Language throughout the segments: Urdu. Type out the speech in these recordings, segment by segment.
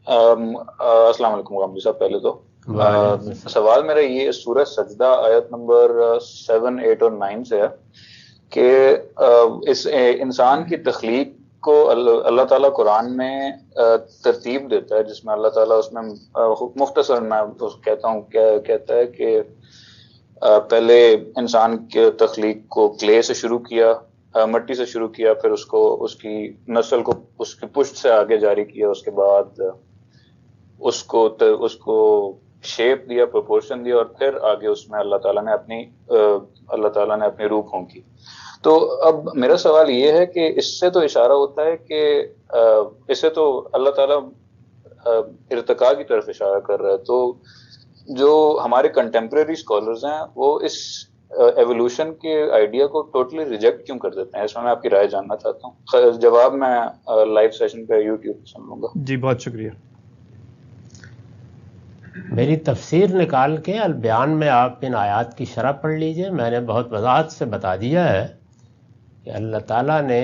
السلام علیکم غامدی صاحب. پہلے تو سوال میرا یہ سورہ سجدہ آیت نمبر 7، 8 اور 9 سے ہے کہ اس انسان کی تخلیق کو اللہ تعالیٰ قرآن میں ترتیب دیتا ہے، جس میں اللہ تعالیٰ اس میں مختصر میں کہتا ہوں کہتا ہے کہ پہلے انسان کے تخلیق کو کلے سے شروع کیا، مٹی سے شروع کیا، پھر اس کی نسل کو اس کی پشت سے آگے جاری کیا، اس کے بعد اس کو شیپ دیا، پروپورشن دیا، اور پھر آگے اس میں اللہ تعالیٰ نے اپنی روح پھونکی. تو اب میرا سوال یہ ہے کہ اس سے تو اشارہ ہوتا ہے کہ اس سے تو اللہ تعالیٰ ارتقاء کی طرف اشارہ کر رہا ہے. تو جو ہمارے کنٹمپریری اسکالرز ہیں وہ اس ایوولوشن کے آئیڈیا کو ٹوٹلی ریجیکٹ کیوں کر دیتے ہیں؟ اس میں میں آپ کی رائے جاننا چاہتا ہوں. جواب میں لائیو سیشن پہ یوٹیوب پہ سن لوں گا. جی بہت شکریہ. میری تفسیر نکال کے البیان میں آپ ان آیات کی شرح پڑھ لیجئے. میں نے بہت وضاحت سے بتا دیا ہے کہ اللہ تعالیٰ نے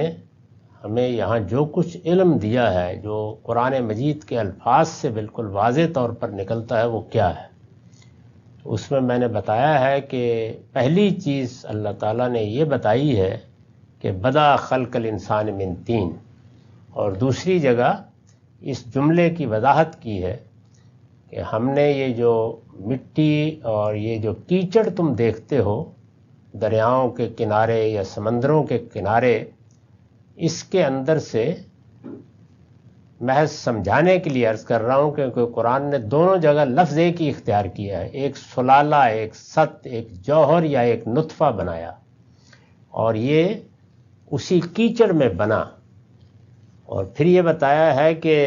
ہمیں یہاں جو کچھ علم دیا ہے، جو قرآن مجید کے الفاظ سے بالکل واضح طور پر نکلتا ہے، وہ کیا ہے. اس میں نے بتایا ہے کہ پہلی چیز اللہ تعالیٰ نے یہ بتائی ہے کہ بدا خلق الانسان من طین، اور دوسری جگہ اس جملے کی وضاحت کی ہے کہ ہم نے یہ جو مٹی اور یہ جو کیچڑ تم دیکھتے ہو دریاؤں کے کنارے یا سمندروں کے کنارے، اس کے اندر سے محض سمجھانے کے لیے عرض کر رہا ہوں کیونکہ قرآن نے دونوں جگہ لفظ ایک ہی اختیار کیا ہے، ایک سلالہ، ایک ست، ایک جوہر یا ایک نطفہ بنایا، اور یہ اسی کیچڑ میں بنا. اور پھر یہ بتایا ہے کہ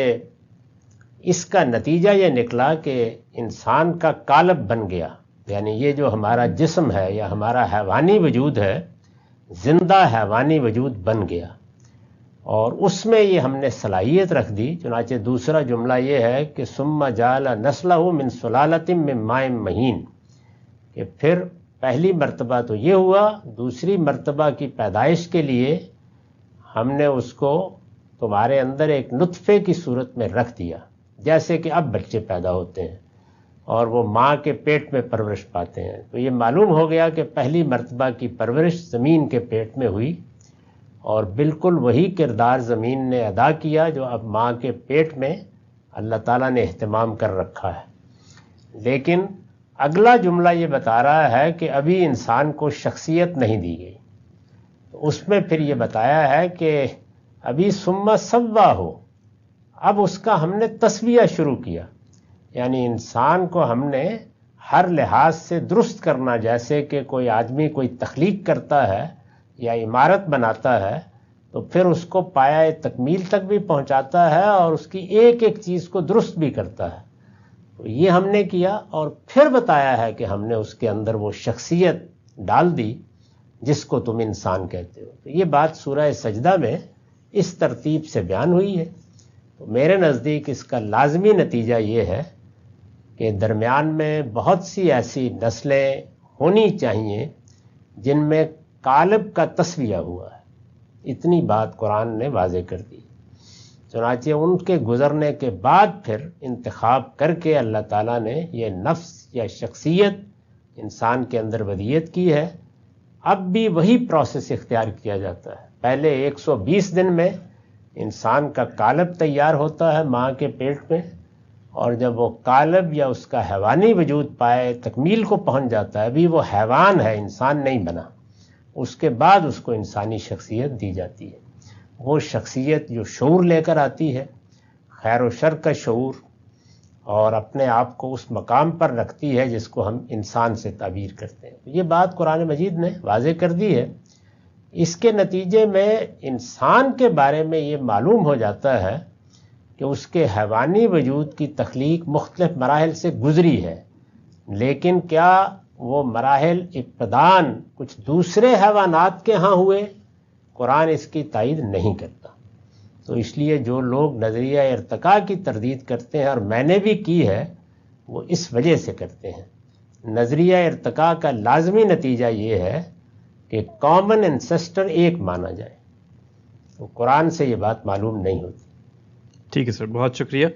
اس کا نتیجہ یہ نکلا کہ انسان کا قالب بن گیا، یعنی یہ جو ہمارا جسم ہے یا ہمارا حیوانی وجود ہے، زندہ حیوانی وجود بن گیا، اور اس میں یہ ہم نے صلاحیت رکھ دی. چنانچہ دوسرا جملہ یہ ہے کہ ثم جعل نسلہ من سلالۃ من ماء مہین، کہ پھر پہلی مرتبہ تو یہ ہوا، دوسری مرتبہ کی پیدائش کے لیے ہم نے اس کو تمہارے اندر ایک نطفے کی صورت میں رکھ دیا، جیسے کہ اب بچے پیدا ہوتے ہیں اور وہ ماں کے پیٹ میں پرورش پاتے ہیں. تو یہ معلوم ہو گیا کہ پہلی مرتبہ کی پرورش زمین کے پیٹ میں ہوئی، اور بالکل وہی کردار زمین نے ادا کیا جو اب ماں کے پیٹ میں اللہ تعالیٰ نے اہتمام کر رکھا ہے. لیکن اگلا جملہ یہ بتا رہا ہے کہ ابھی انسان کو شخصیت نہیں دی گئی. اس میں پھر یہ بتایا ہے کہ ابھی ثم سوا ہو، اب اس کا ہم نے تسویہ شروع کیا، یعنی انسان کو ہم نے ہر لحاظ سے درست کرنا. جیسے کہ کوئی آدمی کوئی تخلیق کرتا ہے یا عمارت بناتا ہے تو پھر اس کو پایہ تکمیل تک بھی پہنچاتا ہے اور اس کی ایک ایک چیز کو درست بھی کرتا ہے. تو یہ ہم نے کیا، اور پھر بتایا ہے کہ ہم نے اس کے اندر وہ شخصیت ڈال دی جس کو تم انسان کہتے ہو. تو یہ بات سورہ سجدہ میں اس ترتیب سے بیان ہوئی ہے. تو میرے نزدیک اس کا لازمی نتیجہ یہ ہے کہ درمیان میں بہت سی ایسی نسلیں ہونی چاہیے جن میں قالب کا تسویہ ہوا ہے. اتنی بات قرآن نے واضح کر دی. چنانچہ ان کے گزرنے کے بعد پھر انتخاب کر کے اللہ تعالیٰ نے یہ نفس یا شخصیت انسان کے اندر ودیت کی ہے. اب بھی وہی پروسیس اختیار کیا جاتا ہے. پہلے 120 دن میں انسان کا قالب تیار ہوتا ہے ماں کے پیٹ میں، اور جب وہ قالب یا اس کا حیوانی وجود پائے تکمیل کو پہنچ جاتا ہے، ابھی وہ حیوان ہے، انسان نہیں بنا، اس کے بعد اس کو انسانی شخصیت دی جاتی ہے. وہ شخصیت جو شعور لے کر آتی ہے، خیر و شر کا شعور، اور اپنے آپ کو اس مقام پر رکھتی ہے جس کو ہم انسان سے تعبیر کرتے ہیں. یہ بات قرآن مجید نے واضح کر دی ہے. اس کے نتیجے میں انسان کے بارے میں یہ معلوم ہو جاتا ہے کہ اس کے حیوانی وجود کی تخلیق مختلف مراحل سے گزری ہے، لیکن کیا وہ مراحل ابتداً کچھ دوسرے حیوانات کے ہاں ہوئے؟ قرآن اس کی تائید نہیں کرتا. تو اس لیے جو لوگ نظریہ ارتقاء کی تردید کرتے ہیں، اور میں نے بھی کی ہے، وہ اس وجہ سے کرتے ہیں. نظریہ ارتقاء کا لازمی نتیجہ یہ ہے کہ کامن انسسٹر ایک مانا جائے. تو قرآن سے یہ بات معلوم نہیں ہوتی. ٹھیک ہے سر، بہت شکریہ.